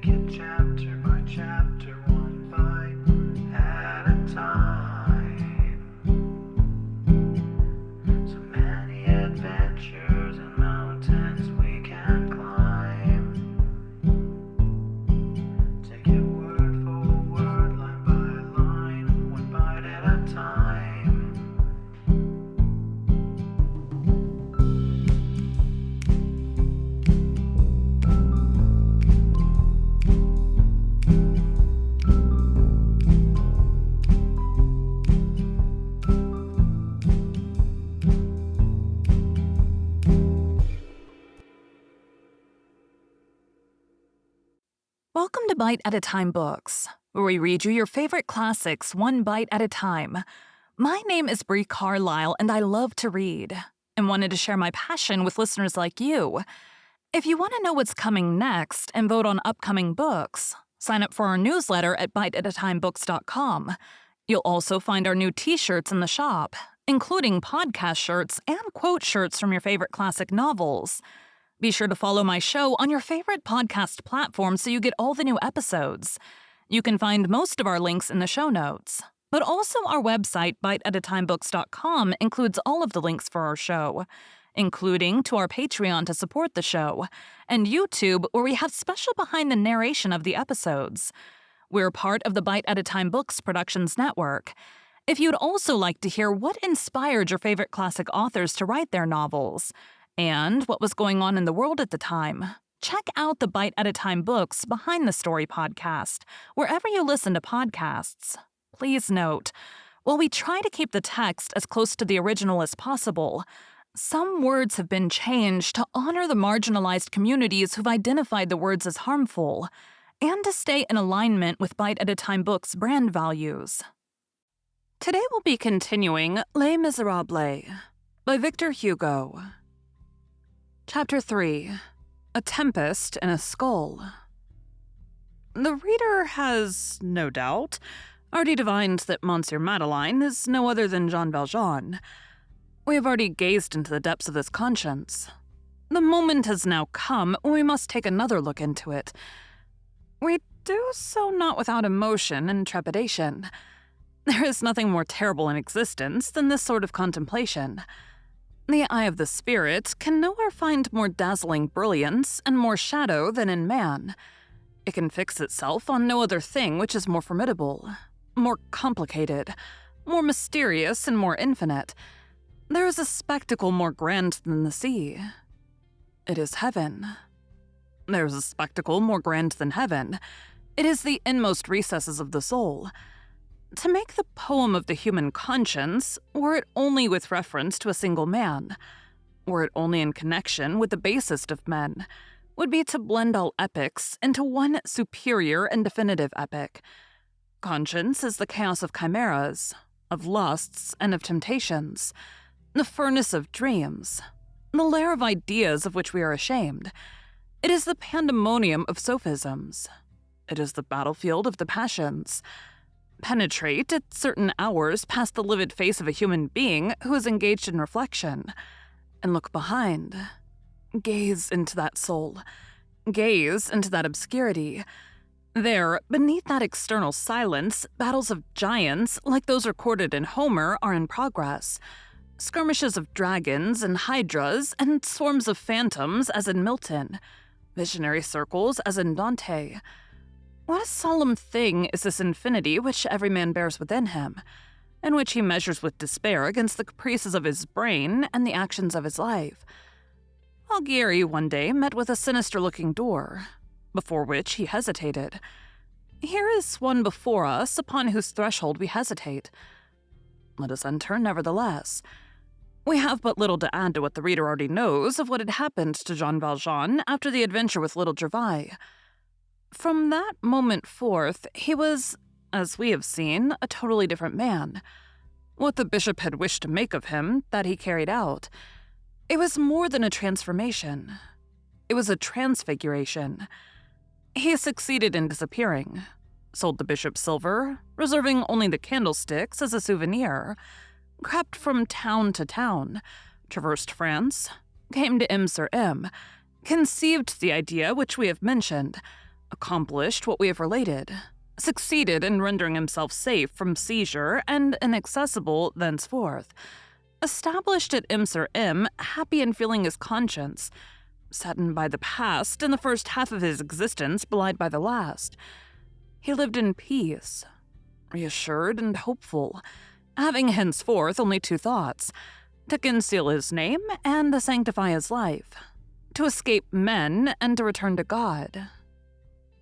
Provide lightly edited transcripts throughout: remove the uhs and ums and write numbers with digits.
it chapter by chapter, one bite at a time. So many adventures and mountains we can climb. Take it word for word, line by line, one bite at a time. Welcome to Bite at a Time Books, where we read you your favorite classics one bite at a time. My name is Bree Carlile, and I love to read, and wanted to share my passion with listeners like you. If you want to know what's coming next and vote on upcoming books, sign up for our newsletter at biteatatimebooks.com. You'll also find our new t-shirts in the shop, including podcast shirts and quote shirts from your favorite classic novels. Be sure to follow my show on your favorite podcast platform so you get all the new episodes. You can find most of our links in the show notes, but also our website, biteatatimebooks.com, includes all of the links for our show, including to our Patreon to support the show, and YouTube, where we have special behind the narration of the episodes. We're part of the Bite at a Time Books Productions Network. If you'd also like to hear what inspired your favorite classic authors to write their novels, and what was going on in the world at the time, check out the Bite at a Time Books Behind the Story podcast, wherever you listen to podcasts. Please note, while we try to keep the text as close to the original as possible, some words have been changed to honor the marginalized communities who've identified the words as harmful, and to stay in alignment with Bite at a Time Books' brand values. Today we'll be continuing Les Miserables by Victor Hugo. Chapter 3. A Tempest in a Skull. The reader has, no doubt, already divined that Monsieur Madeleine is no other than Jean Valjean. We have already gazed into the depths of his conscience. The moment has now come when we must take another look into it. We do so not without emotion and trepidation. There is nothing more terrible in existence than this sort of contemplation. The eye of the spirit can nowhere find more dazzling brilliance and more shadow than in man. It can fix itself on no other thing which is more formidable, more complicated, more mysterious, and more infinite. There is a spectacle more grand than the sea. It is heaven. There is a spectacle more grand than heaven. It is the inmost recesses of the soul. To make the poem of the human conscience, were it only with reference to a single man, were it only in connection with the basest of men, would be to blend all epics into one superior and definitive epic. Conscience is the chaos of chimeras, of lusts and of temptations, the furnace of dreams, the lair of ideas of which we are ashamed. It is the pandemonium of sophisms. It is the battlefield of the passions. Penetrate at certain hours past the livid face of a human being who is engaged in reflection, and look behind. Gaze into that soul. Gaze into that obscurity. There, beneath that external silence, battles of giants, like those recorded in Homer, are in progress. Skirmishes of dragons and hydras, and swarms of phantoms, as in Milton. Visionary circles, as in Dante. What a solemn thing is this infinity which every man bears within him, and which he measures with despair against the caprices of his brain and the actions of his life. Alighieri one day met with a sinister-looking door, before which he hesitated. Here is one before us upon whose threshold we hesitate. Let us enter, nevertheless. We have but little to add to what the reader already knows of what had happened to Jean Valjean after the adventure with little Gervais. From that moment forth, he was, as we have seen, a totally different man. What the bishop had wished to make of him, that he carried out. It was more than a transformation. It was a transfiguration. He succeeded in disappearing, sold the bishop's silver, reserving only the candlesticks as a souvenir, crept from town to town, traversed France, came to M sur M, conceived the idea which we have mentioned, accomplished what we have related, succeeded in rendering himself safe from seizure and inaccessible thenceforth, established at Im, happy in feeling his conscience, saddened by the past and the first half of his existence belied by the last. He lived in peace, reassured and hopeful, having henceforth only two thoughts: to conceal his name and to sanctify his life, to escape men and to return to God.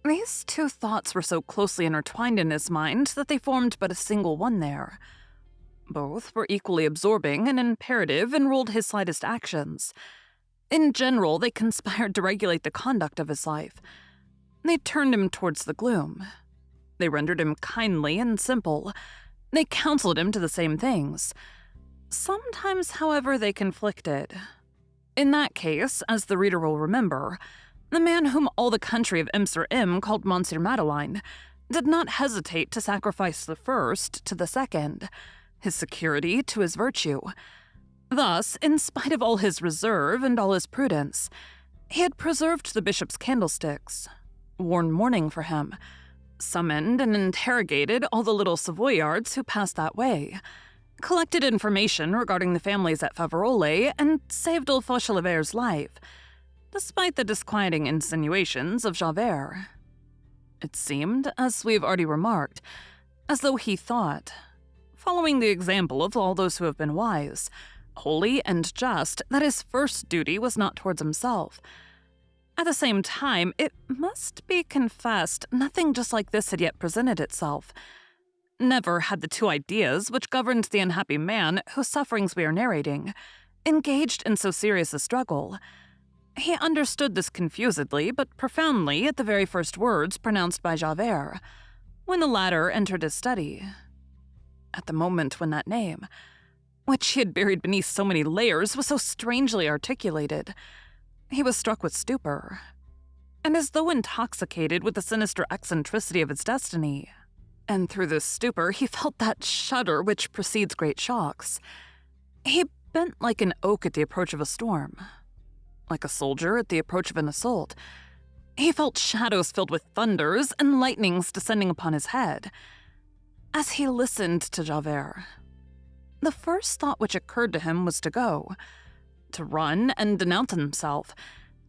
These two thoughts were so closely intertwined in his mind that they formed but a single one there. Both were equally absorbing and imperative and ruled his slightest actions. In general, they conspired to regulate the conduct of his life. They turned him towards the gloom. They rendered him kindly and simple. They counseled him to the same things. Sometimes, however, they conflicted. In that case, as the reader will remember, the man whom all the country of Im called Monsieur Madeleine did not hesitate to sacrifice the first to the second, his security to his virtue. Thus, in spite of all his reserve and all his prudence, he had preserved the bishop's candlesticks, worn mourning for him, summoned and interrogated all the little Savoyards who passed that way, collected information regarding the families at Faverolles, and saved old Fauchelevert's life, despite the disquieting insinuations of Javert. It seemed, as we have already remarked, as though he thought, following the example of all those who have been wise, holy and just, that his first duty was not towards himself. At the same time, it must be confessed, nothing just like this had yet presented itself. Never had the two ideas which governed the unhappy man whose sufferings we are narrating engaged in so serious a struggle. He understood this confusedly but profoundly at the very first words pronounced by Javert, when the latter entered his study. At the moment when that name, which he had buried beneath so many layers, was so strangely articulated, he was struck with stupor, and as though intoxicated with the sinister eccentricity of its destiny. And through this stupor he felt that shudder which precedes great shocks. He bent like an oak at the approach of a storm, like a soldier at the approach of an assault. He felt shadows filled with thunders and lightnings descending upon his head. As he listened to Javert, the first thought which occurred to him was to go, to run and denounce himself,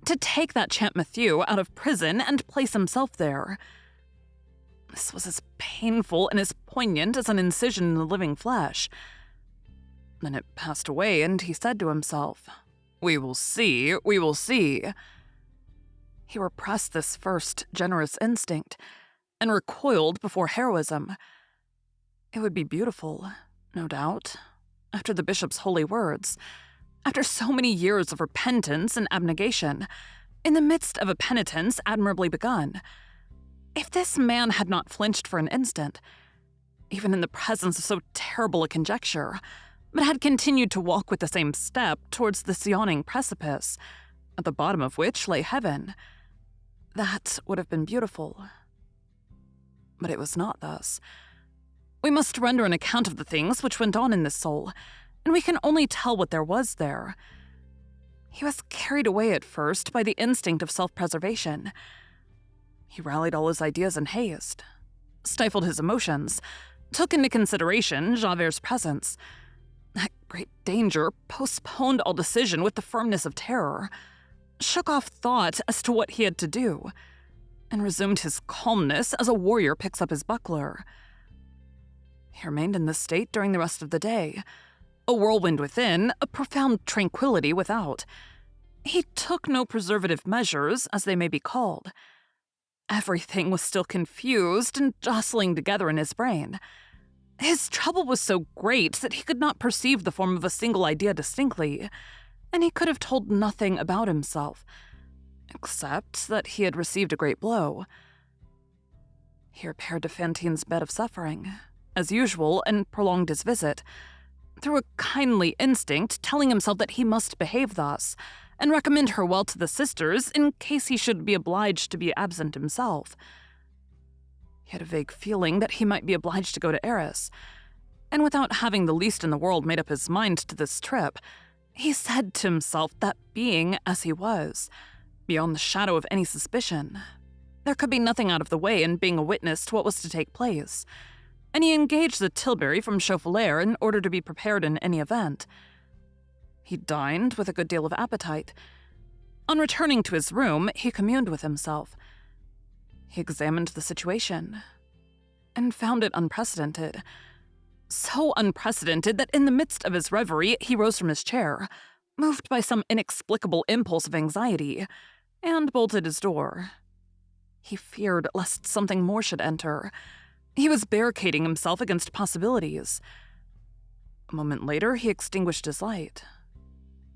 to take that Champmathieu out of prison and place himself there. This was as painful and as poignant as an incision in the living flesh. Then it passed away, and he said to himself, "We will see, we will see." He repressed this first generous instinct and recoiled before heroism. It would be beautiful, no doubt, after the bishop's holy words, after so many years of repentance and abnegation, in the midst of a penitence admirably begun, if this man had not flinched for an instant, even in the presence of so terrible a conjecture, but had continued to walk with the same step towards this yawning precipice, at the bottom of which lay heaven. That would have been beautiful. But it was not thus. We must render an account of the things which went on in this soul, and we can only tell what there was there. He was carried away at first by the instinct of self-preservation. He rallied all his ideas in haste, stifled his emotions, took into consideration Javert's presence. That great danger postponed all decision with the firmness of terror, shook off thought as to what he had to do, and resumed his calmness as a warrior picks up his buckler. He remained in this state during the rest of the day, a whirlwind within, a profound tranquility without. He took no preservative measures, as they may be called. Everything was still confused and jostling together in his brain. His trouble was so great that he could not perceive the form of a single idea distinctly, and he could have told nothing about himself, except that he had received a great blow. He repaired to Fantine's bed of suffering, as usual, and prolonged his visit, through a kindly instinct telling himself that he must behave thus, and recommend her well to the sisters in case he should be obliged to be absent himself. He had a vague feeling that he might be obliged to go to Arras, and without having the least in the world made up his mind to this trip, he said to himself that being as he was, beyond the shadow of any suspicion, There could be nothing out of the way in being a witness to what was to take place, and he engaged the Tilbury from Chauffeler in order to be prepared in any event. He dined with a good deal of appetite. On returning to his room, he communed with himself. He examined the situation and found it unprecedented. So unprecedented that in the midst of his reverie, he rose from his chair, moved by some inexplicable impulse of anxiety, and bolted his door. He feared lest something more should enter. He was barricading himself against possibilities. A moment later, he extinguished his light.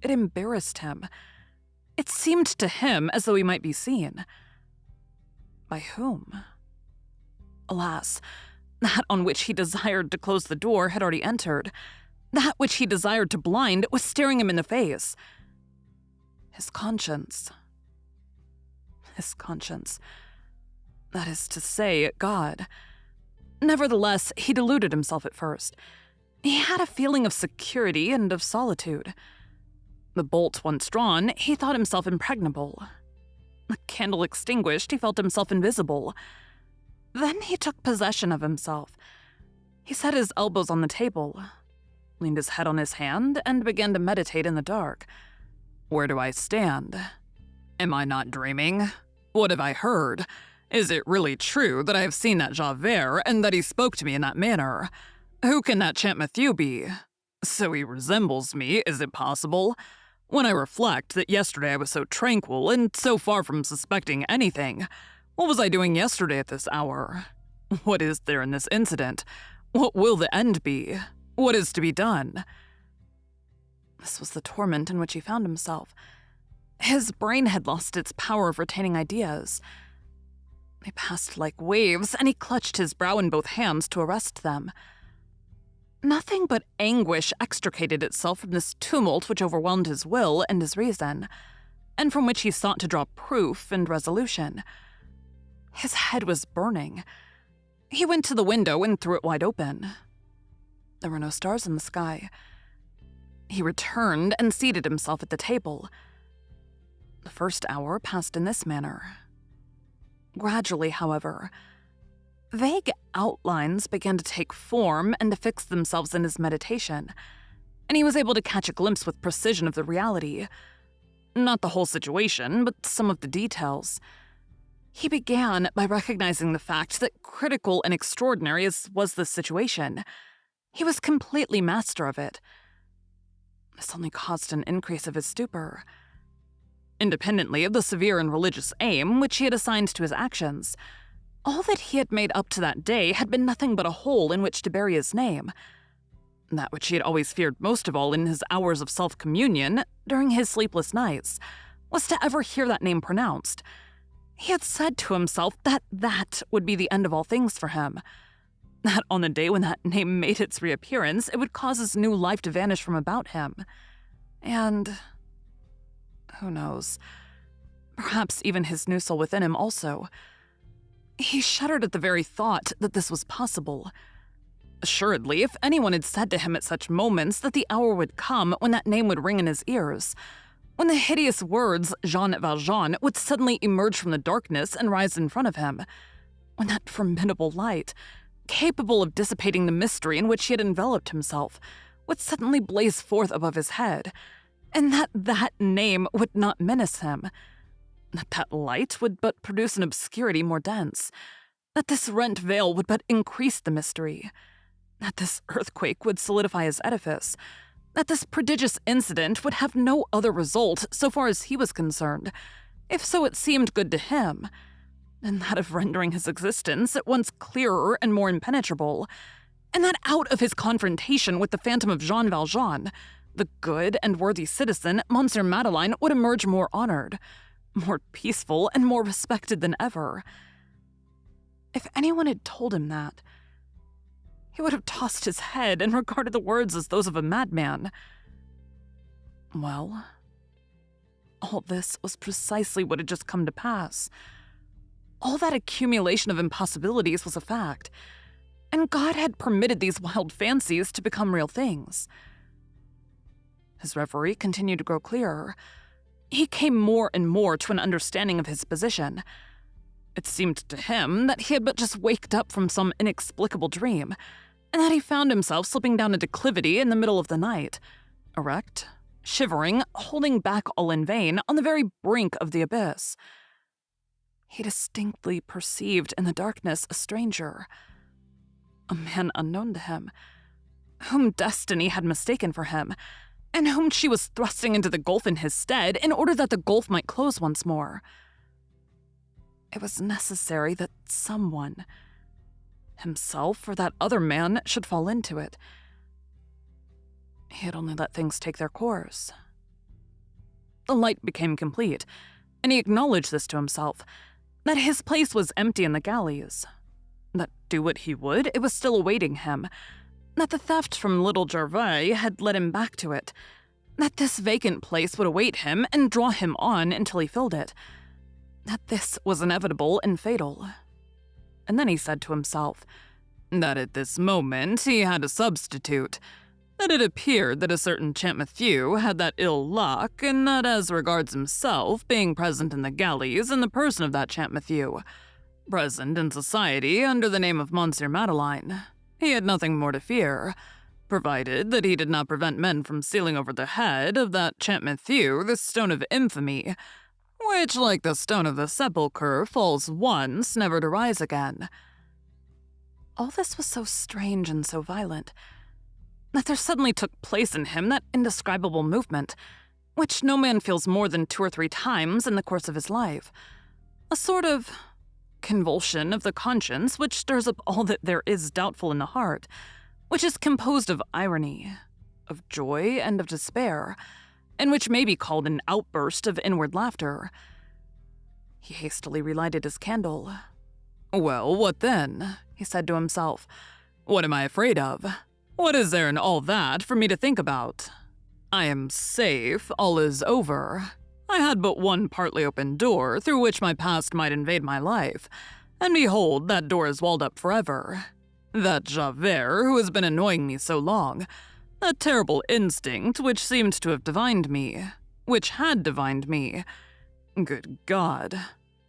It embarrassed him. It seemed to him as though he might be seen. By whom? Alas, that on which he desired to close the door had already entered. That which he desired to blind was staring him in the face. His conscience. His conscience. That is to say, God. Nevertheless, he deluded himself at first. He had a feeling of security and of solitude. The bolt once drawn, he thought himself impregnable. The candle extinguished, he felt himself invisible. Then he took possession of himself. He set his elbows on the table, leaned his head on his hand, and began to meditate in the dark. Where do I stand? Am I not dreaming? What have I heard? Is it really true that I have seen that Javert and that he spoke to me in that manner? Who can that Champmathieu be? So he resembles me, is it possible? When I reflect that yesterday I was so tranquil and so far from suspecting anything, what was I doing yesterday at this hour? What is there in this incident? What will the end be? What is to be done? This was the torment in which he found himself. His brain had lost its power of retaining ideas. They passed like waves, and he clutched his brow in both hands to arrest them. Nothing but anguish extricated itself from this tumult which overwhelmed his will and his reason, and from which he sought to draw proof and resolution. His head was burning. He went to the window and threw it wide open. There were no stars in the sky. He returned and seated himself at the table. The first hour passed in this manner. Gradually, however, vague outlines began to take form and to fix themselves in his meditation, and he was able to catch a glimpse with precision of the reality. Not the whole situation, but some of the details. He began by recognizing the fact that, critical and extraordinary as was the situation, he was completely master of it. This only caused an increase of his stupor. Independently of the severe and religious aim which he had assigned to his actions, all that he had made up to that day had been nothing but a hole in which to bury his name. That which he had always feared most of all in his hours of self-communion, during his sleepless nights, was to ever hear that name pronounced. He had said to himself that that would be the end of all things for him. That on the day when that name made its reappearance, it would cause his new life to vanish from about him. And who knows, perhaps even his new soul within him also. He shuddered at the very thought that this was possible. Assuredly, if anyone had said to him at such moments that the hour would come when that name would ring in his ears, when the hideous words Jean Valjean would suddenly emerge from the darkness and rise in front of him, when that formidable light, capable of dissipating the mystery in which he had enveloped himself, would suddenly blaze forth above his head, and that name would not menace him, that light would but produce an obscurity more dense, that this rent veil would but increase the mystery, that this earthquake would solidify his edifice, that this prodigious incident would have no other result so far as he was concerned, if so it seemed good to him, than that of rendering his existence at once clearer and more impenetrable, and that out of his confrontation with the phantom of Jean Valjean, the good and worthy citizen, Monsieur Madeleine, would emerge more honored, more peaceful, and more respected than ever. If anyone had told him that, he would have tossed his head and regarded the words as those of a madman. Well, all this was precisely what had just come to pass. All that accumulation of impossibilities was a fact, and God had permitted these wild fancies to become real things. His reverie continued to grow clearer. He came more and more to an understanding of his position. It seemed to him that he had but just waked up from some inexplicable dream, and that he found himself slipping down a declivity in the middle of the night, erect, shivering, holding back all in vain on the very brink of the abyss. He distinctly perceived in the darkness a stranger, a man unknown to him, whom destiny had mistaken for him, and whom she was thrusting into the gulf in his stead in order that the gulf might close once more. It was necessary that someone, himself or that other man, should fall into it. He had only let things take their course. The light became complete, and he acknowledged this to himself, that his place was empty in the galleys, that do what he would, it was still awaiting him, that the theft from Little Gervais had led him back to it, that this vacant place would await him and draw him on until he filled it, that this was inevitable and fatal. And then he said to himself that at this moment he had a substitute, that it appeared that a certain Champmathieu had that ill luck, and that as regards himself, being present in the galleys in the person of that Champmathieu, present in society under the name of Monsieur Madeleine, he had nothing more to fear, provided that he did not prevent men from sealing over the head of that Champmathieu the stone of infamy, which, like the stone of the sepulchre, falls once, never to rise again. All this was so strange and so violent that there suddenly took place in him that indescribable movement, which no man feels more than 2 or 3 times in the course of his life, a sort of convulsion of the conscience which stirs up all that there is doubtful in the heart, which is composed of irony, of joy, and of despair, and which may be called an outburst of inward laughter. He hastily relighted his candle. "Well, what then?" he said to himself. "What am I afraid of? What is there in all that for me to think about? I am safe, all is over. I had but one partly open door through which my past might invade my life, and behold, that door is walled up forever. That Javert, who has been annoying me so long, that terrible instinct which seemed to have divined me, which had divined me, good God,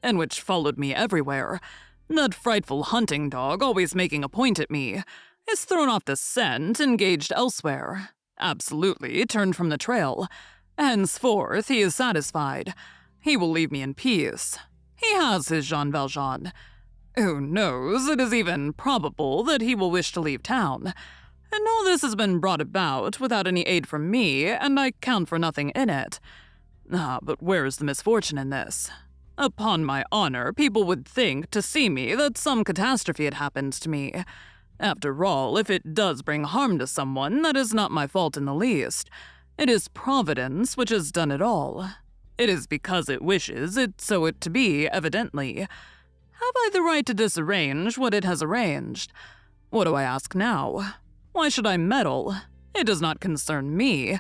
and which followed me everywhere, that frightful hunting dog always making a point at me, is thrown off the scent, engaged elsewhere, absolutely turned from the trail. Henceforth he is satisfied. He will leave me in peace. He has his Jean Valjean. Who knows, it is even probable that he will wish to leave town. And all this has been brought about without any aid from me, and I count for nothing in it. Ah, but where is the misfortune in this? Upon my honor, people would think, to see me, that some catastrophe had happened to me. After all, if it does bring harm to someone, that is not my fault in the least. It is Providence which has done it all. It is because it wishes it so to be, evidently. Have I the right to disarrange what it has arranged? What do I ask now? Why should I meddle? It does not concern me.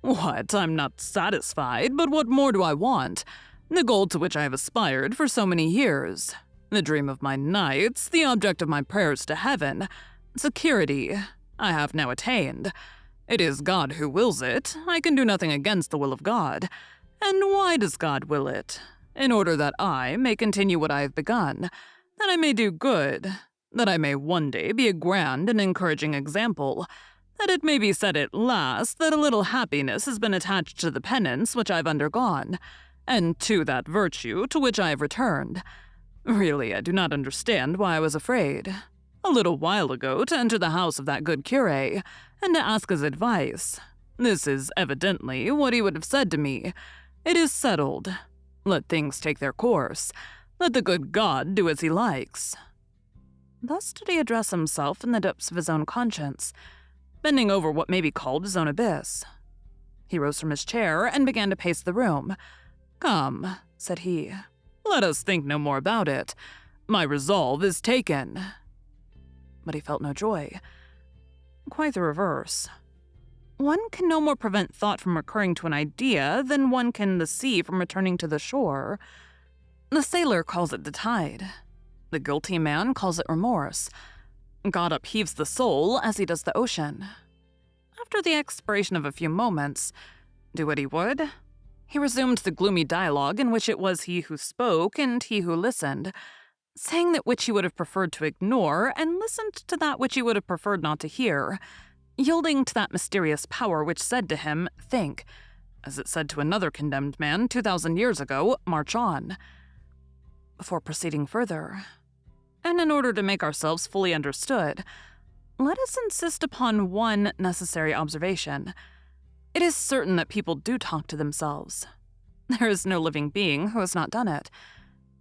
What, I'm not satisfied, but what more do I want? The goal to which I have aspired for so many years. The dream of my nights, the object of my prayers to heaven. Security, I have now attained. It is God who wills it. I can do nothing against the will of God. And why does God will it? In order that I may continue what I have begun, that I may do good, that I may one day be a grand and encouraging example, that it may be said at last that a little happiness has been attached to the penance which I've undergone, and to that virtue to which I have returned. Really, I do not understand why I was afraid, a little while ago, to enter the house of that good curé, and to ask his advice. This is evidently what he would have said to me. It is settled. Let things take their course. Let the good God do as he likes." Thus did he address himself in the depths of his own conscience, bending over what may be called his own abyss. He rose from his chair and began to pace the room. "Come," said he, "let us think no more about it. My resolve is taken." But he felt no joy. Quite the reverse. One can no more prevent thought from recurring to an idea than one can the sea from returning to the shore. The sailor calls it the tide. The guilty man calls it remorse. God upheaves the soul as he does the ocean. After the expiration of a few moments, do what he would, he resumed the gloomy dialogue in which it was he who spoke and he who listened, saying that which he would have preferred to ignore and listened to that which he would have preferred not to hear, yielding to that mysterious power which said to him, "Think," as it said to another condemned man 2,000 years ago, "March on." Before proceeding further, and in order to make ourselves fully understood, let us insist upon one necessary observation. It is certain that people do talk to themselves. There is no living being who has not done it.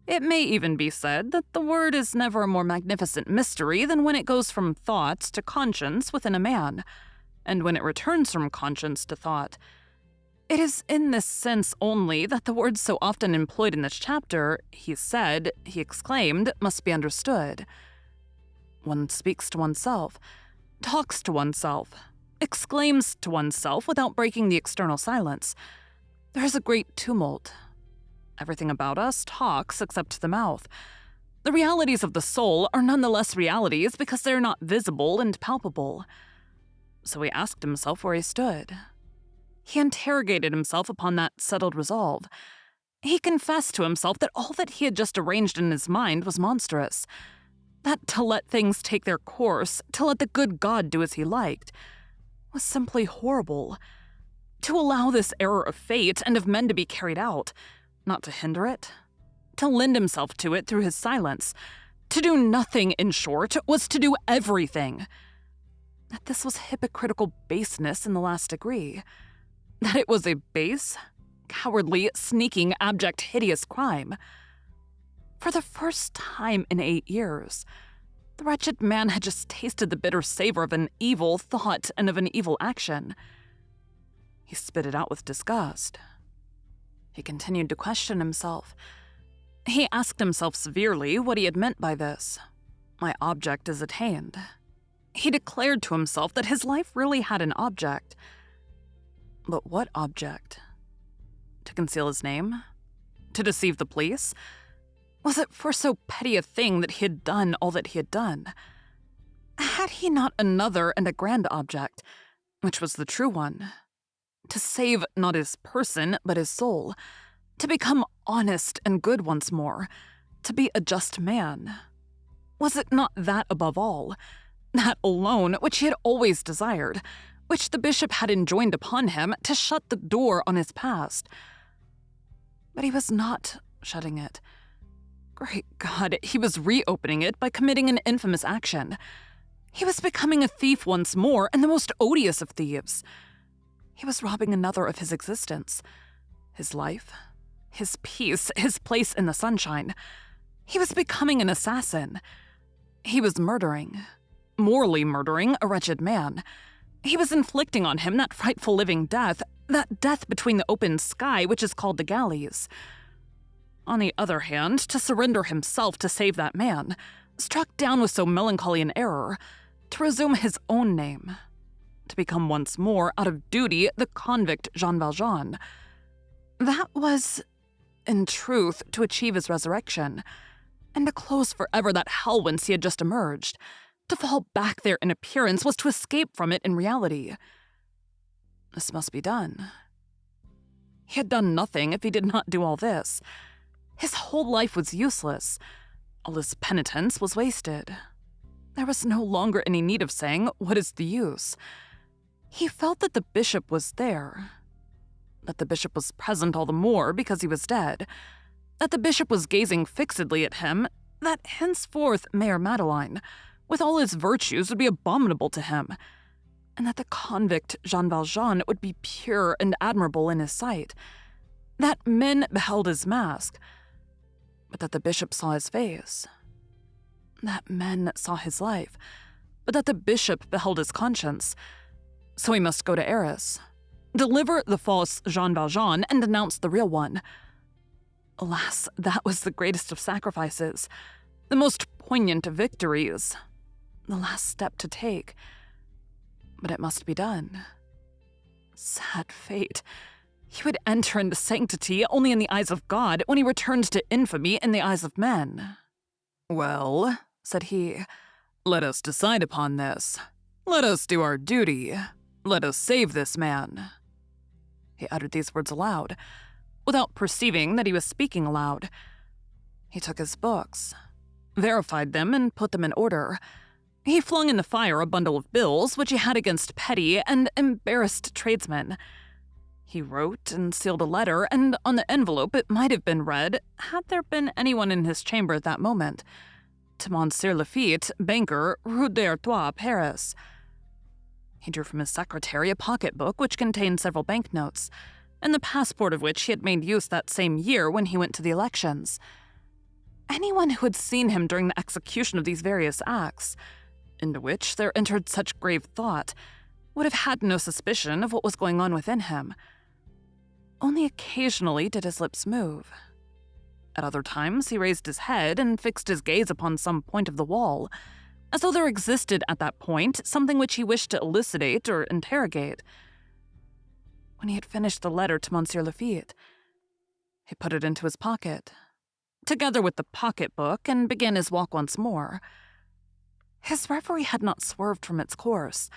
It may even be said that the word is never a more magnificent mystery than when it goes from thought to conscience within a man, and when it returns from conscience to thought. It is in this sense only that the words so often employed in this chapter, he said, he exclaimed, must be understood. One speaks to oneself, talks to oneself, exclaims to oneself without breaking the external silence. There is a great tumult. Everything about us talks except the mouth. The realities of the soul are none the less realities because they are not visible and palpable. So he asked himself where he stood. He interrogated himself upon that settled resolve. He confessed to himself that all that he had just arranged in his mind was monstrous. That to let things take their course, to let the good God do as he liked, was simply horrible. To allow this error of fate and of men to be carried out, not to hinder it, to lend himself to it through his silence, to do nothing, in short, was to do everything. That this was hypocritical baseness in the last degree. That it was a base, cowardly, sneaking, abject, hideous crime. For the first time in 8 years, the wretched man had just tasted the bitter savor of an evil thought and of an evil action. He spit it out with disgust. He continued to question himself. He asked himself severely what he had meant by this. My object is attained. He declared to himself that his life really had an object. But what object? To conceal his name? To deceive the police? Was it for so petty a thing that he had done all that he had done? Had he not another and a grand object, which was the true one? To save not his person, but his soul. To become honest and good once more. To be a just man. Was it not that above all? That alone which he had always desired, which the bishop had enjoined upon him to shut the door on his past? But he was not shutting it. Great God, he was reopening it by committing an infamous action. He was becoming a thief once more, and the most odious of thieves. He was robbing another of his existence, his life, his peace, his place in the sunshine. He was becoming an assassin. He was murdering, morally murdering, a wretched man. He was inflicting on him that frightful living death, that death between the open sky which is called the galleys. On the other hand, to surrender himself to save that man, struck down with so melancholy an error, to resume his own name, to become once more, out of duty, the convict Jean Valjean. That was, in truth, to achieve his resurrection, and to close forever that hell whence he had just emerged. To fall back there in appearance was to escape from it in reality. This must be done. He had done nothing if he did not do all this. His whole life was useless. All his penitence was wasted. There was no longer any need of saying, "What is the use?" He felt that the bishop was there. That the bishop was present all the more because he was dead. That the bishop was gazing fixedly at him. That henceforth Mayor Madeleine, with all his virtues, would be abominable to him, and that the convict Jean Valjean would be pure and admirable in his sight. That men beheld his mask, but that the bishop saw his face. That men saw his life, but that the bishop beheld his conscience. So he must go to Arras, deliver the false Jean Valjean, and denounce the real one. Alas, that was the greatest of sacrifices, the most poignant of victories, the last step to take. But it must be done. Sad fate. He would enter into sanctity only in the eyes of God when he returned to infamy in the eyes of men. "Well," said he, "let us decide upon this. Let us do our duty. Let us save this man." He uttered these words aloud, without perceiving that he was speaking aloud. He took his books. verified them, and put them in order. He flung in the fire a bundle of bills which he had against petty and embarrassed tradesmen. He wrote and sealed a letter, and on the envelope it might have been read, had there been anyone in his chamber at that moment, to Monsieur Lafitte, banker, Rue d'Artois, Paris. He drew from his secretary a pocketbook which contained several banknotes, and the passport of which he had made use that same year when he went to the elections. Anyone who had seen him during the execution of these various acts, into which there entered such grave thought, would have had no suspicion of what was going on within him. Only occasionally did his lips move. At other times, he raised his head and fixed his gaze upon some point of the wall, as though there existed at that point something which he wished to elucidate or interrogate. When he had finished the letter to Monsieur Lafitte, he put it into his pocket, together with the pocketbook, and began his walk once more. His reverie had not swerved from its course.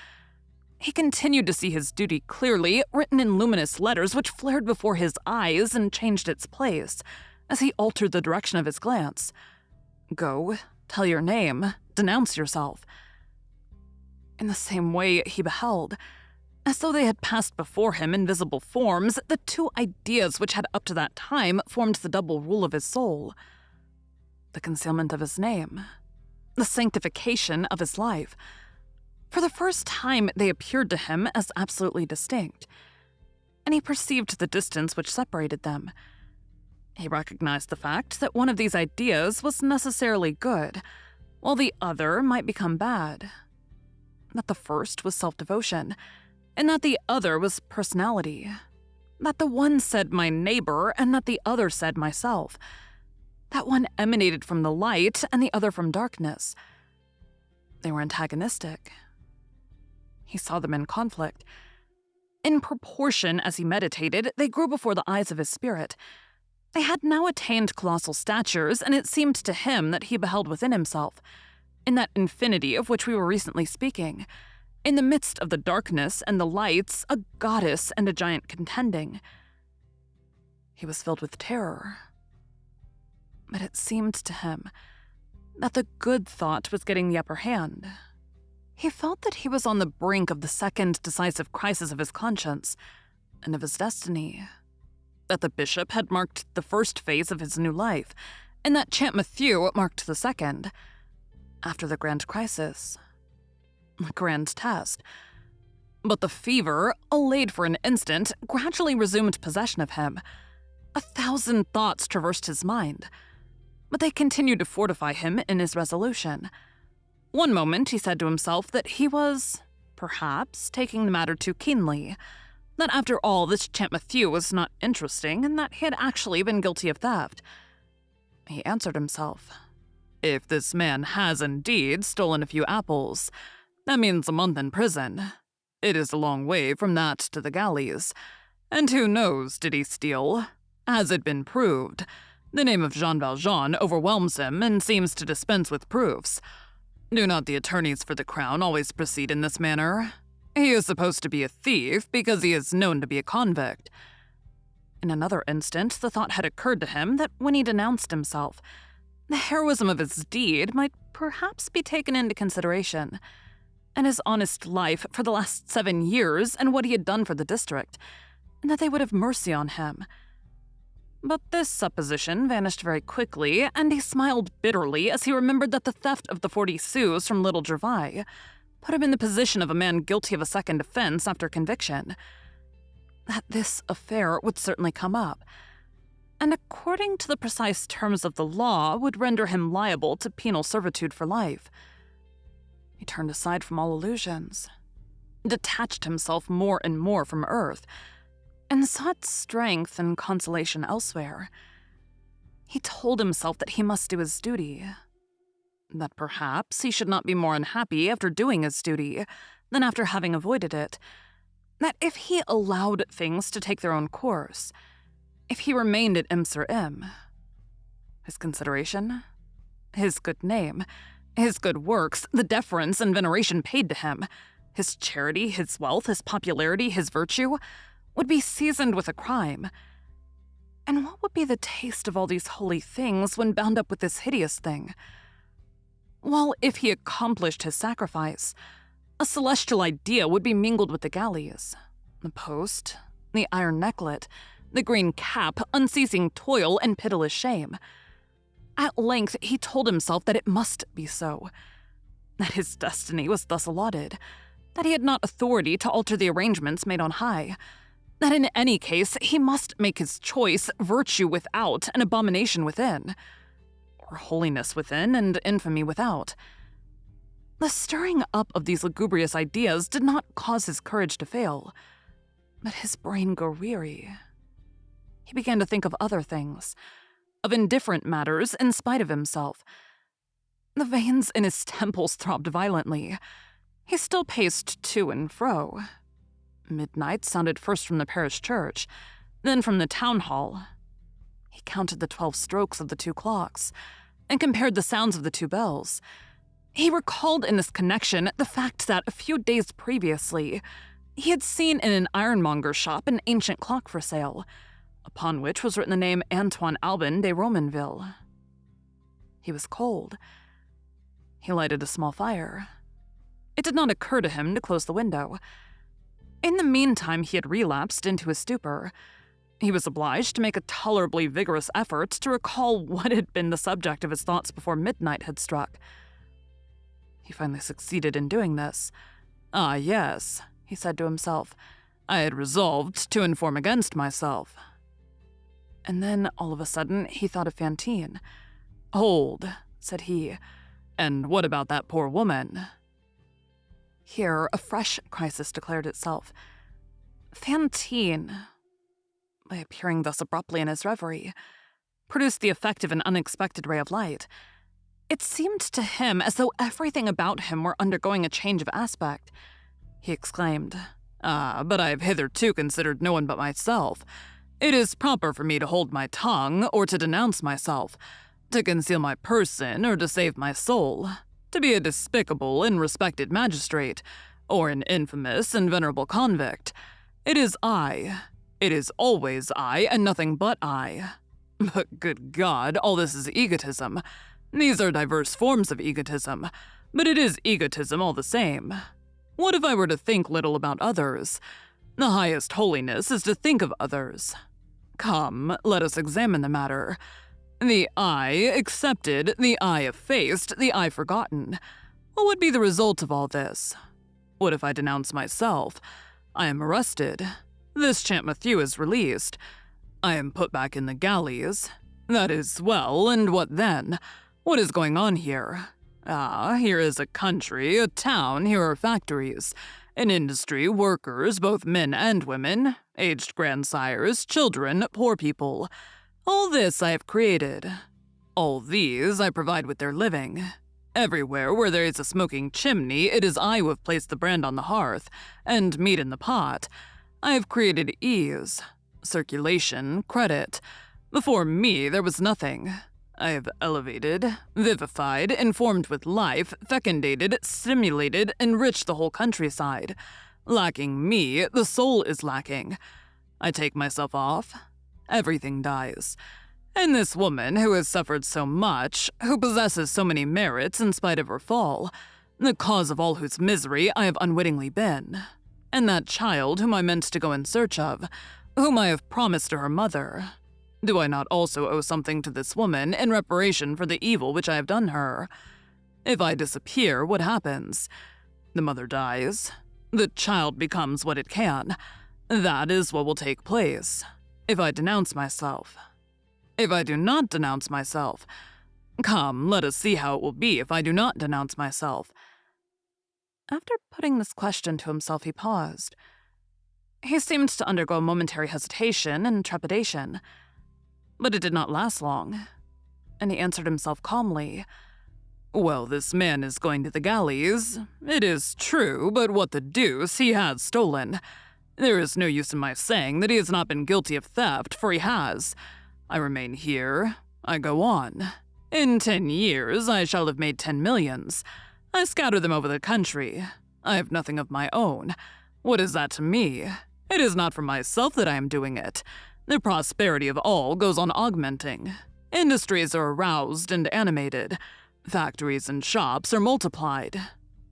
He continued to see his duty clearly, written in luminous letters which flared before his eyes and changed its place as he altered the direction of his glance. Go, tell your name, denounce yourself. In the same way he beheld, as though they had passed before him in visible forms, the two ideas which had up to that time formed the double rule of his soul: the concealment of his name, the sanctification of his life. For the first time, they appeared to him as absolutely distinct, and he perceived the distance which separated them. He recognized the fact that one of these ideas was necessarily good, while the other might become bad. That the first was self-devotion, and that the other was personality. That the one said my neighbor, and that the other said myself. That one emanated from the light, and the other from darkness. They were antagonistic. He saw them in conflict. In proportion as he meditated, they grew before the eyes of his spirit. They had now attained colossal statures, and it seemed to him that he beheld within himself, in that infinity of which we were recently speaking, in the midst of the darkness and the lights, a goddess and a giant contending. He was filled with terror. But it seemed to him that the good thought was getting the upper hand. He felt that he was on the brink of the second decisive crisis of his conscience and of his destiny. That the bishop had marked the first phase of his new life, and that Champmathieu marked the second. After the grand crisis, the grand test. But the fever, allayed for an instant, gradually resumed possession of him. 1,000 thoughts traversed his mind, but they continued to fortify him in his resolution. One moment he said to himself that he was, perhaps, taking the matter too keenly, that after all this Champmathieu was not interesting, and that he had actually been guilty of theft. He answered himself, if this man has indeed stolen a few apples, that means a month in prison. It is a long way from that to the galleys. And who knows, did he steal? Has it been proved? The name of Jean Valjean overwhelms him and seems to dispense with proofs. Do not the attorneys for the crown always proceed in this manner? He is supposed to be a thief because he is known to be a convict. In another instant, the thought had occurred to him that when he denounced himself, the heroism of his deed might perhaps be taken into consideration, and his honest life for the last 7 years and what he had done for the district, and that they would have mercy on him. But this supposition vanished very quickly, and he smiled bitterly as he remembered that the theft of the 40 sous from Little Gervais put him in the position of a man guilty of a second offense after conviction. That this affair would certainly come up, and according to the precise terms of the law would render him liable to penal servitude for life. He turned aside from all illusions, detached himself more and more from earth, and sought strength and consolation elsewhere. He told himself that he must do his duty, that perhaps he should not be more unhappy after doing his duty than after having avoided it, that if he allowed things to take their own course, if he remained at M sur M, his consideration, his good name, his good works, the deference and veneration paid to him, his charity, his wealth, his popularity, his virtue, would be seasoned with a crime. And what would be the taste of all these holy things when bound up with this hideous thing? While if he accomplished his sacrifice, a celestial idea would be mingled with the galleys. The post, the iron necklet, the green cap, unceasing toil, and pitiless shame. At length, he told himself that it must be so, that his destiny was thus allotted, that he had not authority to alter the arrangements made on high, that in any case he must make his choice, virtue without and abomination within, or holiness within and infamy without. The stirring up of these lugubrious ideas did not cause his courage to fail, but his brain grew weary. He began to think of other things, of indifferent matters in spite of himself. The veins in his temples throbbed violently. He still paced to and fro. Midnight sounded first from the parish church, then from the town hall. He counted the 12 strokes of the 2 clocks, and compared the sounds of the 2 bells. He recalled in this connection the fact that a few days previously, he had seen in an ironmonger's shop an ancient clock for sale, upon which was written the name Antoine Albin de Romanville. He was cold. He lighted a small fire. It did not occur to him to close the window. In the meantime, he had relapsed into his stupor. He was obliged to make a tolerably vigorous effort to recall what had been the subject of his thoughts before midnight had struck. He finally succeeded in doing this. "Ah, yes," he said to himself. "I had resolved to inform against myself." And then, all of a sudden, he thought of Fantine. "Hold," said he, "and what about that poor woman?" Here, a fresh crisis declared itself. Fantine, by appearing thus abruptly in his reverie, produced the effect of an unexpected ray of light. It seemed to him as though everything about him were undergoing a change of aspect. He exclaimed, "Ah, but I have hitherto considered no one but myself. It is proper for me to hold my tongue, or to denounce myself, to conceal my person, or to save my soul, to be a despicable and respected magistrate, or an infamous and venerable convict. It is I. It is always I, and nothing but I. But good God, all this is egotism. These are diverse forms of egotism, but it is egotism all the same. What if I were to think little about others? The highest holiness is to think of others. Come, let us examine the matter. The I accepted, the I effaced, the I forgotten. What would be the result of all this? What if I denounce myself? I am arrested. This Champmathieu is released. I am put back in the galleys. That is well, and what then? What is going on here? Ah, here is a country, a town, here are factories, an industry, workers, both men and women, aged grandsires, children, poor people. All this I have created. All these I provide with their living. Everywhere where there is a smoking chimney, it is I who have placed the brand on the hearth, and meat in the pot. I have created ease, circulation, credit. Before me there was nothing. I have elevated, vivified, informed with life, fecundated, stimulated, enriched the whole countryside. Lacking me, the soul is lacking. I take myself off. Everything dies. And this woman who has suffered so much, who possesses so many merits in spite of her fall, the cause of all whose misery I have unwittingly been. And that child whom I meant to go in search of, whom I have promised to her mother. Do I not also owe something to this woman in reparation for the evil which I have done her? If I disappear, what happens? The mother dies. The child becomes what it can. That is what will take place. If I denounce myself. If I do not denounce myself. Come, let us see how it will be if I do not denounce myself. After putting this question to himself, he paused. He seemed to undergo a momentary hesitation and trepidation. But it did not last long, and he answered himself calmly. Well, this man is going to the galleys. It is true, but what the deuce, he has stolen. There is no use in my saying that he has not been guilty of theft, for he has. I remain here. I go on. In 10 years, I shall have made 10 millions. I scatter them over the country. I have nothing of my own. What is that to me? It is not for myself that I am doing it. The prosperity of all goes on augmenting. Industries are aroused and animated. Factories and shops are multiplied.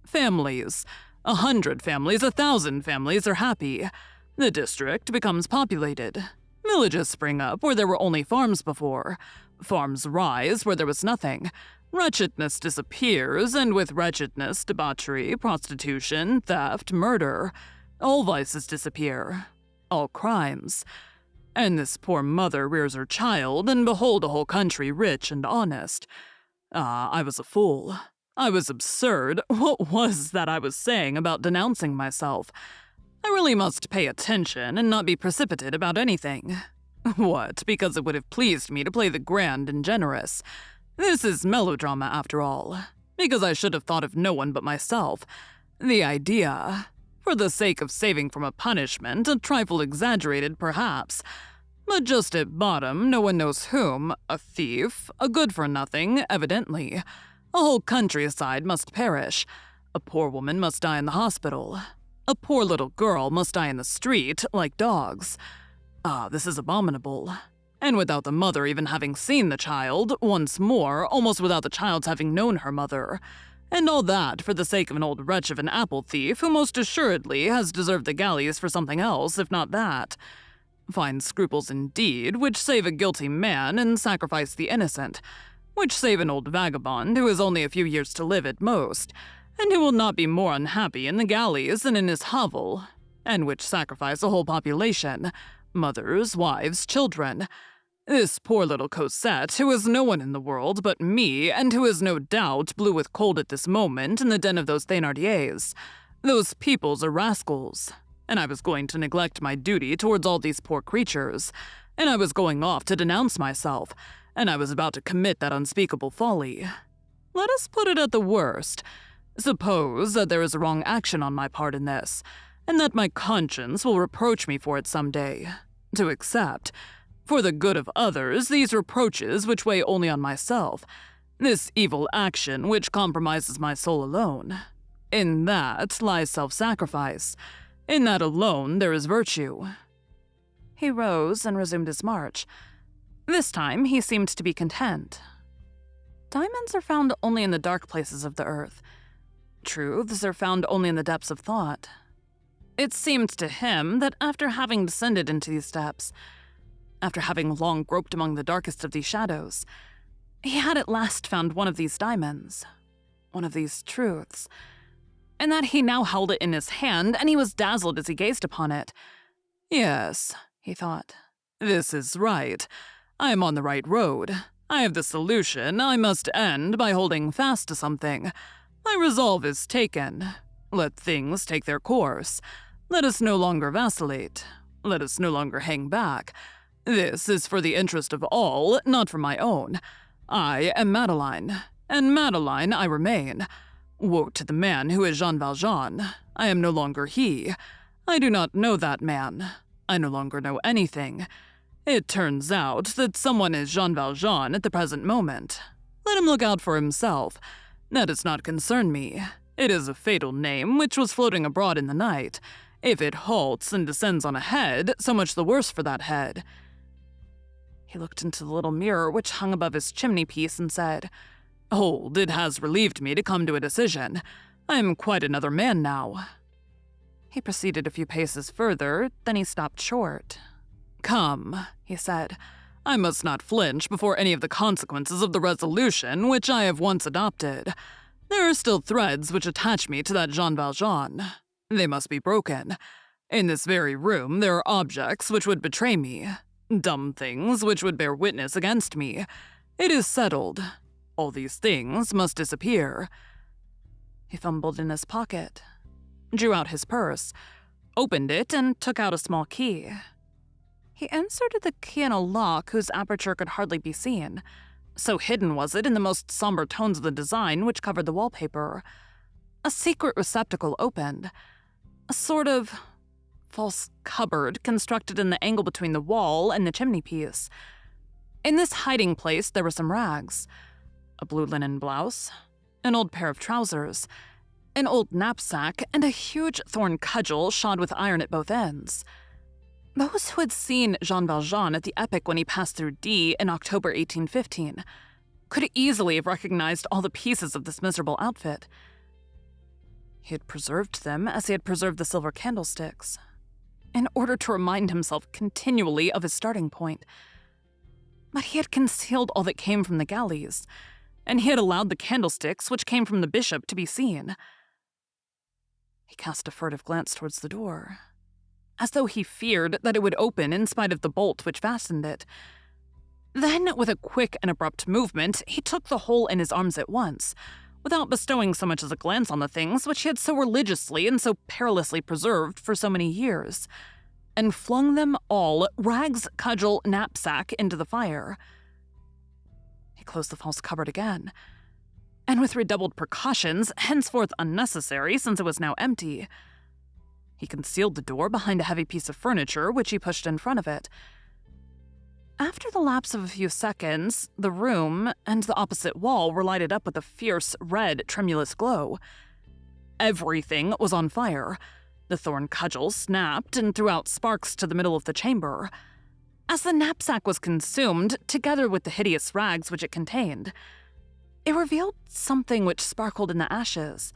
Families, 100 families, 1,000 families are happy. The district becomes populated. Villages spring up where there were only farms before. Farms rise where there was nothing. Wretchedness disappears, and with wretchedness, debauchery, prostitution, theft, murder. All vices disappear. All crimes. And this poor mother rears her child, and behold a whole country rich and honest. I was a fool. I was absurd. What was that I was saying about denouncing myself? I really must pay attention and not be precipitate about anything. What, because it would have pleased me to play the grand and generous? This is melodrama, after all. Because I should have thought of no one but myself. The idea, for the sake of saving from a punishment, a trifle exaggerated perhaps. But just at bottom, no one knows whom, a thief, a good-for-nothing, evidently. A whole countryside must perish. A poor woman must die in the hospital. A poor little girl must die in the street, like dogs. This is abominable. And without the mother even having seen the child, once more, almost without the child's having known her mother. And all that for the sake of an old wretch of an apple thief who most assuredly has deserved the galleys for something else, if not that. Fine scruples indeed, which save a guilty man and sacrifice the innocent, which save an old vagabond who has only a few years to live at most, and who will not be more unhappy in the galleys than in his hovel, and which sacrifice a whole population, mothers, wives, children. This poor little Cosette, who has no one in the world but me, and who is no doubt blue with cold at this moment in the den of those Thénardiers. Those peoples are rascals. And I was going to neglect my duty towards all these poor creatures, and I was going off to denounce myself, and I was about to commit that unspeakable folly. Let us put it at the worst. Suppose that there is a wrong action on my part in this, and that my conscience will reproach me for it some day. To accept, for the good of others, these reproaches which weigh only on myself, this evil action which compromises my soul alone. In that lies self-sacrifice. In that alone there is virtue. He rose and resumed his march. This time he seemed to be content. Diamonds are found only in the dark places of the earth. Truths are found only in the depths of thought. It seemed to him that after having descended into these depths, after having long groped among the darkest of these shadows, he had at last found one of these diamonds, one of these truths, and that he now held it in his hand, and he was dazzled as he gazed upon it. Yes, he thought, this is right. I am on the right road. I have the solution. I must end by holding fast to something. My resolve is taken. Let things take their course. Let us no longer vacillate. Let us no longer hang back. This is for the interest of all, not for my own. I am Madeline, and Madeline I remain. Woe to the man who is Jean Valjean. I am no longer he. I do not know that man. I no longer know anything. It turns out that someone is Jean Valjean at the present moment. Let him look out for himself. That does not concern me. It is a fatal name which was floating abroad in the night. If it halts and descends on a head, so much the worse for that head. He looked into the little mirror which hung above his chimney-piece and said, Hold, it has relieved me to come to a decision. I am quite another man now. He proceeded a few paces further, then he stopped short. Come, he said, I must not flinch before any of the consequences of the resolution which I have once adopted. There are still threads which attach me to that Jean Valjean. They must be broken. In this very room there are objects which would betray me, dumb things which would bear witness against me. It is settled. All these things must disappear. He fumbled in his pocket, drew out his purse, opened it, and took out a small key. He inserted the key in a lock whose aperture could hardly be seen. So hidden was it in the most somber tones of the design which covered the wallpaper. A secret receptacle opened. A sort of false cupboard constructed in the angle between the wall and the chimney-piece. In this hiding place there were some rags. A blue linen blouse, an old pair of trousers, an old knapsack, and a huge thorn cudgel shod with iron at both ends. Those who had seen Jean Valjean at the epoch when he passed through D in October 1815 could easily have recognized all the pieces of this miserable outfit. He had preserved them as he had preserved the silver candlesticks, in order to remind himself continually of his starting point. But he had concealed all that came from the galleys, and he had allowed the candlesticks which came from the bishop to be seen. He cast a furtive glance towards the door, as though he feared that it would open in spite of the bolt which fastened it. Then, with a quick and abrupt movement, he took the whole in his arms at once, without bestowing so much as a glance on the things which he had so religiously and so perilously preserved for so many years, and flung them all, rags, cudgel, knapsack, into the fire. He closed the false cupboard again, and with redoubled precautions, henceforth unnecessary since it was now empty, he concealed the door behind a heavy piece of furniture which he pushed in front of it. After the lapse of a few seconds, the room and the opposite wall were lighted up with a fierce, red, tremulous glow. Everything was on fire. The thorn cudgel snapped and threw out sparks to the middle of the chamber. As the knapsack was consumed, together with the hideous rags which it contained, it revealed something which sparkled in the ashes.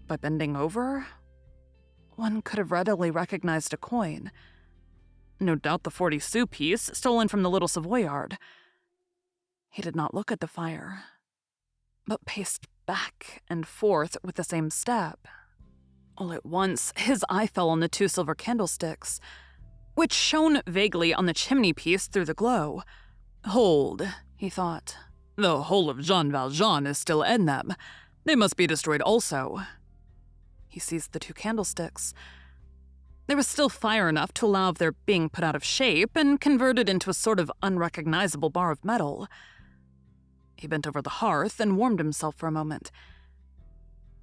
By bending over, one could have readily recognized a coin. No doubt the 40-sou piece stolen from the little Savoyard. He did not look at the fire, but paced back and forth with the same step. All at once, his eye fell on the 2 silver candlesticks, which shone vaguely on the chimney-piece through the glow. Hold, he thought. The whole of Jean Valjean is still in them. They must be destroyed also. He seized the 2 candlesticks. There was still fire enough to allow of their being put out of shape and converted into a sort of unrecognizable bar of metal. He bent over the hearth and warmed himself for a moment.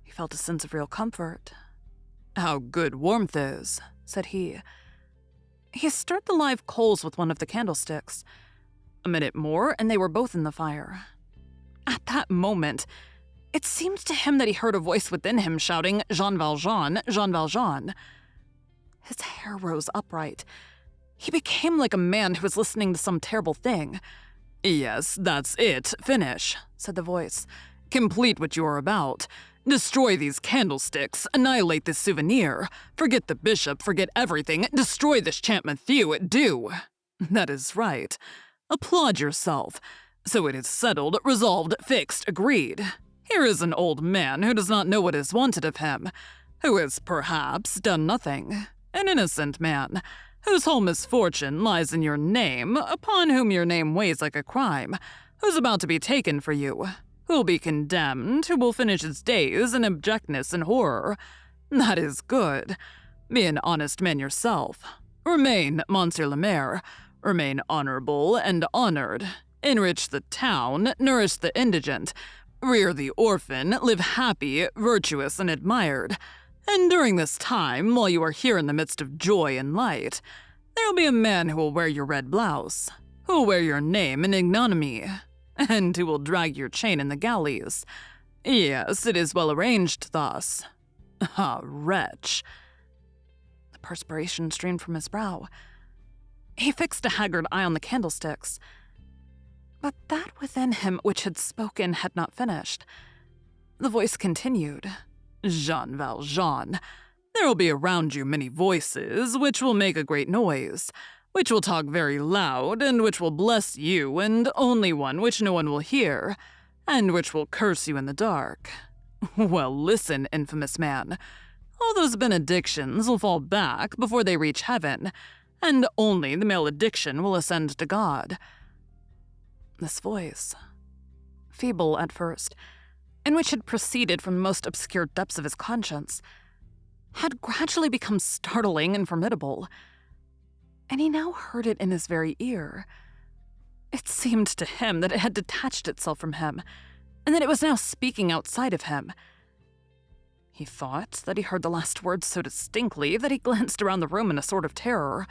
He felt a sense of real comfort. "How good warmth is," said he. He stirred the live coals with one of the candlesticks. A minute more, and they were both in the fire. At that moment, it seemed to him that he heard a voice within him shouting, "Jean Valjean, Jean Valjean." His hair rose upright. He became like a man who was listening to some terrible thing. "Yes, that's it. Finish," said the voice. "Complete what you are about. Destroy these candlesticks. Annihilate this souvenir. Forget the bishop. Forget everything. Destroy this Champmathieu. Do. That is right. Applaud yourself. So it is settled, resolved, fixed, agreed. Here is an old man who does not know what is wanted of him, who has, perhaps, done nothing. An innocent man, whose whole misfortune lies in your name, upon whom your name weighs like a crime, who's about to be taken for you, who will be condemned, who will finish his days in abjectness and horror. That is good. Be an honest man yourself. Remain, Monsieur le Maire. Remain honorable and honored. Enrich the town, nourish the indigent, rear the orphan, live happy, virtuous, and admired. And during this time, while you are here in the midst of joy and light, there will be a man who will wear your red blouse, who will wear your name in ignominy, and who will drag your chain in the galleys. Yes, it is well arranged thus. Ah, wretch." The perspiration streamed from his brow. He fixed a haggard eye on the candlesticks. But that within him which had spoken had not finished. The voice continued. "Jean Valjean, there will be around you many voices which will make a great noise, which will talk very loud, and which will bless you, and only one which no one will hear, and which will curse you in the dark. Well, listen, infamous man. All those benedictions will fall back before they reach heaven, and only the malediction will ascend to God." This voice, feeble at first, and which had proceeded from the most obscure depths of his conscience, had gradually become startling and formidable, and he now heard it in his very ear. It seemed to him that it had detached itself from him, and that it was now speaking outside of him. He thought that he heard the last words so distinctly that he glanced around the room in a sort of terror.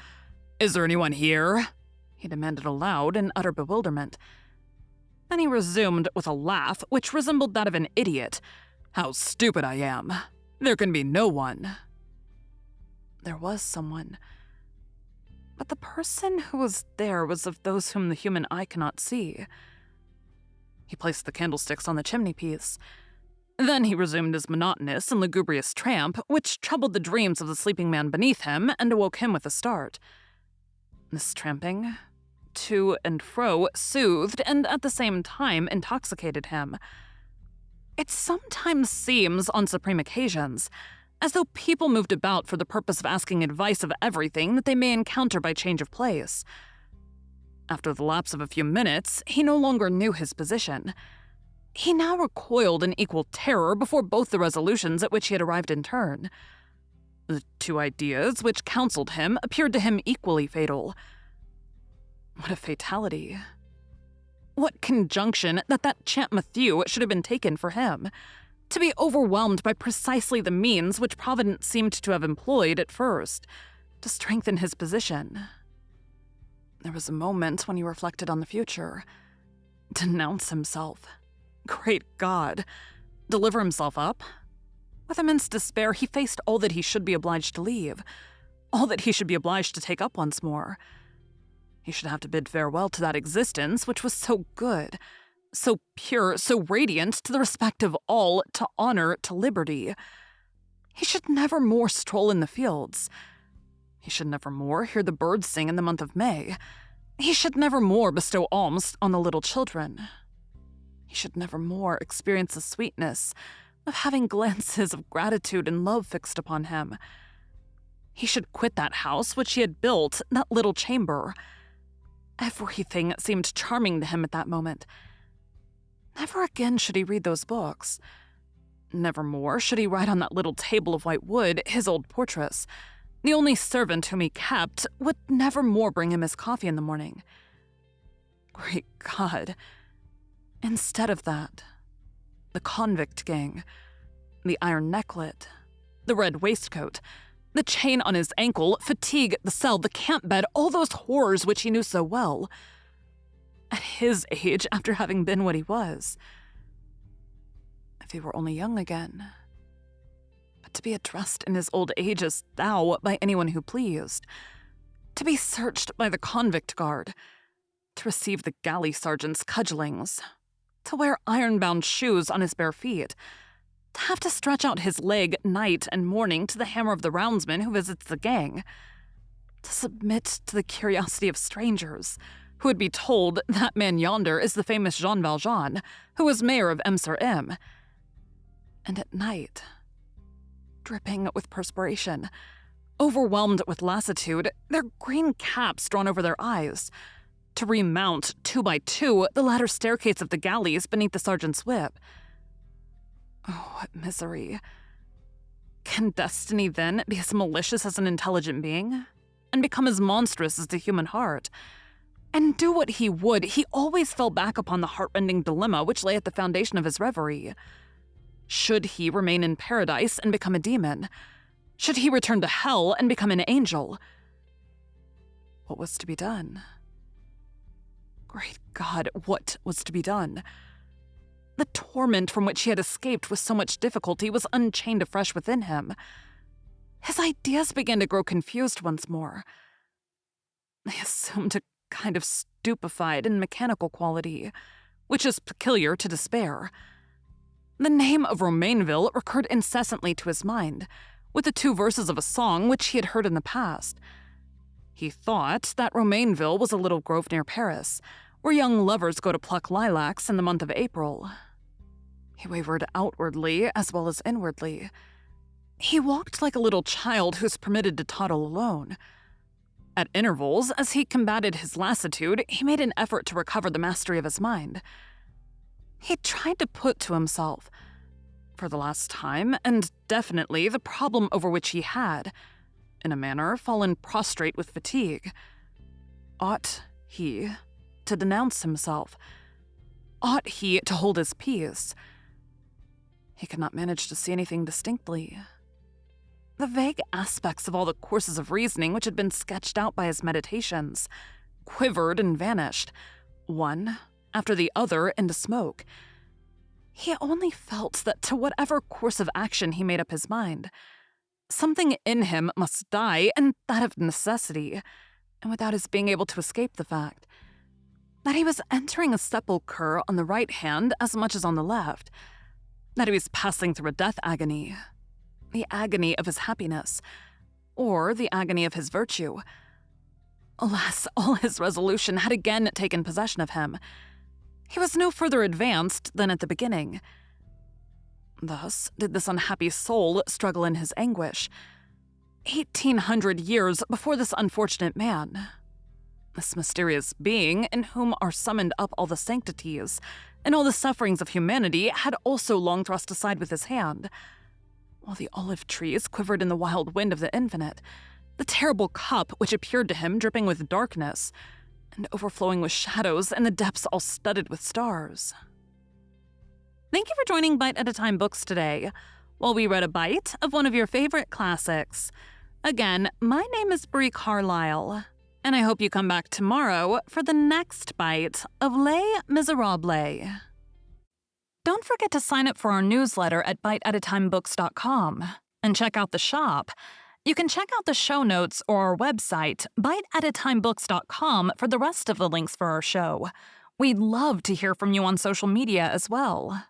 "Is there anyone here?" he demanded aloud in utter bewilderment. Then he resumed with a laugh which resembled that of an idiot. "How stupid I am! There can be no one." There was someone, but the person who was there was of those whom the human eye cannot see. He placed the candlesticks on the chimney-piece. Then he resumed his monotonous and lugubrious tramp, which troubled the dreams of the sleeping man beneath him and awoke him with a start. This tramping, to and fro, soothed and at the same time intoxicated him. It sometimes seems, on supreme occasions, as though people moved about for the purpose of asking advice of everything that they may encounter by change of place. After the lapse of a few minutes, he no longer knew his position. He now recoiled in equal terror before both the resolutions at which he had arrived in turn. The two ideas which counseled him appeared to him equally fatal. What a fatality. What conjunction that Champmathieu should have been taken for him, to be overwhelmed by precisely the means which Providence seemed to have employed at first to strengthen his position. There was a moment when he reflected on the future. Denounce himself. Great God. Deliver himself up? With immense despair, he faced all that he should be obliged to leave, all that he should be obliged to take up once more. He should have to bid farewell to that existence which was so good, so pure, so radiant to the respect of all, to honor, to liberty. He should never more stroll in the fields. He should never more hear the birds sing in the month of May. He should never more bestow alms on the little children. He should never more experience the sweetness of having glances of gratitude and love fixed upon him. He should quit that house which he had built, that little chamber. Everything seemed charming to him at that moment. Never again should he read those books. Never more should he write on that little table of white wood his old portraits. The only servant whom he kept would never more bring him his coffee in the morning. Great God. Instead of that, the convict gang, the iron necklet, the red waistcoat, the chain on his ankle, fatigue, the cell, the camp bed, all those horrors which he knew so well. At his age, after having been what he was. If he were only young again. But to be addressed in his old age as thou by anyone who pleased. To be searched by the convict guard. To receive the galley sergeant's cudgellings. To wear iron-bound shoes on his bare feet. To have to stretch out his leg night and morning to the hammer of the roundsman who visits the gang. To submit to the curiosity of strangers, who would be told that man yonder is the famous Jean Valjean, who was mayor of M. And at night, dripping with perspiration, overwhelmed with lassitude, their green caps drawn over their eyes, to remount, 2 by 2, the ladder staircase of the galleys beneath the sergeant's whip. Oh, what misery. Can destiny, then, be as malicious as an intelligent being? And become as monstrous as the human heart? And do what he would, he always fell back upon the heartrending dilemma which lay at the foundation of his reverie. Should he remain in paradise and become a demon? Should he return to hell and become an angel? What was to be done? Great God, what was to be done? The torment from which he had escaped with so much difficulty was unchained afresh within him. His ideas began to grow confused once more. They assumed a kind of stupefied and mechanical quality, which is peculiar to despair. The name of Romainville recurred incessantly to his mind, with the 2 verses of a song which he had heard in the past. He thought that Romainville was a little grove near Paris, where young lovers go to pluck lilacs in the month of April. He wavered outwardly as well as inwardly. He walked like a little child who's permitted to toddle alone. At intervals, as he combated his lassitude, he made an effort to recover the mastery of his mind. He tried to put to himself, for the last time, and definitely, the problem over which he had, in a manner, fallen prostrate with fatigue. Ought he to denounce himself? Ought he to hold his peace? He could not manage to see anything distinctly. The vague aspects of all the courses of reasoning which had been sketched out by his meditations quivered and vanished, one after the other into smoke. He only felt that to whatever course of action he made up his mind, something in him must die, and that of necessity, and without his being able to escape the fact. that he was entering a sepulchre on the right hand as much as on the left, that he was passing through a death agony, the agony of his happiness, or the agony of his virtue. Alas, all his resolution had again taken possession of him. He was no further advanced than at the beginning. Thus did this unhappy soul struggle in his anguish, 1,800 years before this unfortunate man. This mysterious being, in whom are summoned up all the sanctities and all the sufferings of humanity, had also long thrust aside with his hand, while the olive trees quivered in the wild wind of the infinite, the terrible cup which appeared to him dripping with darkness and overflowing with shadows, and the depths all studded with stars. Thank you for joining Bite at a Time Books today, while we read a bite of one of your favorite classics. Again, my name is Bree Carlile, and I hope you come back tomorrow for the next bite of Les Miserables. Don't forget to sign up for our newsletter at biteatatimebooks.com and check out the shop. You can check out the show notes or our website, biteatatimebooks.com, for the rest of the links for our show. We'd love to hear from you on social media as well.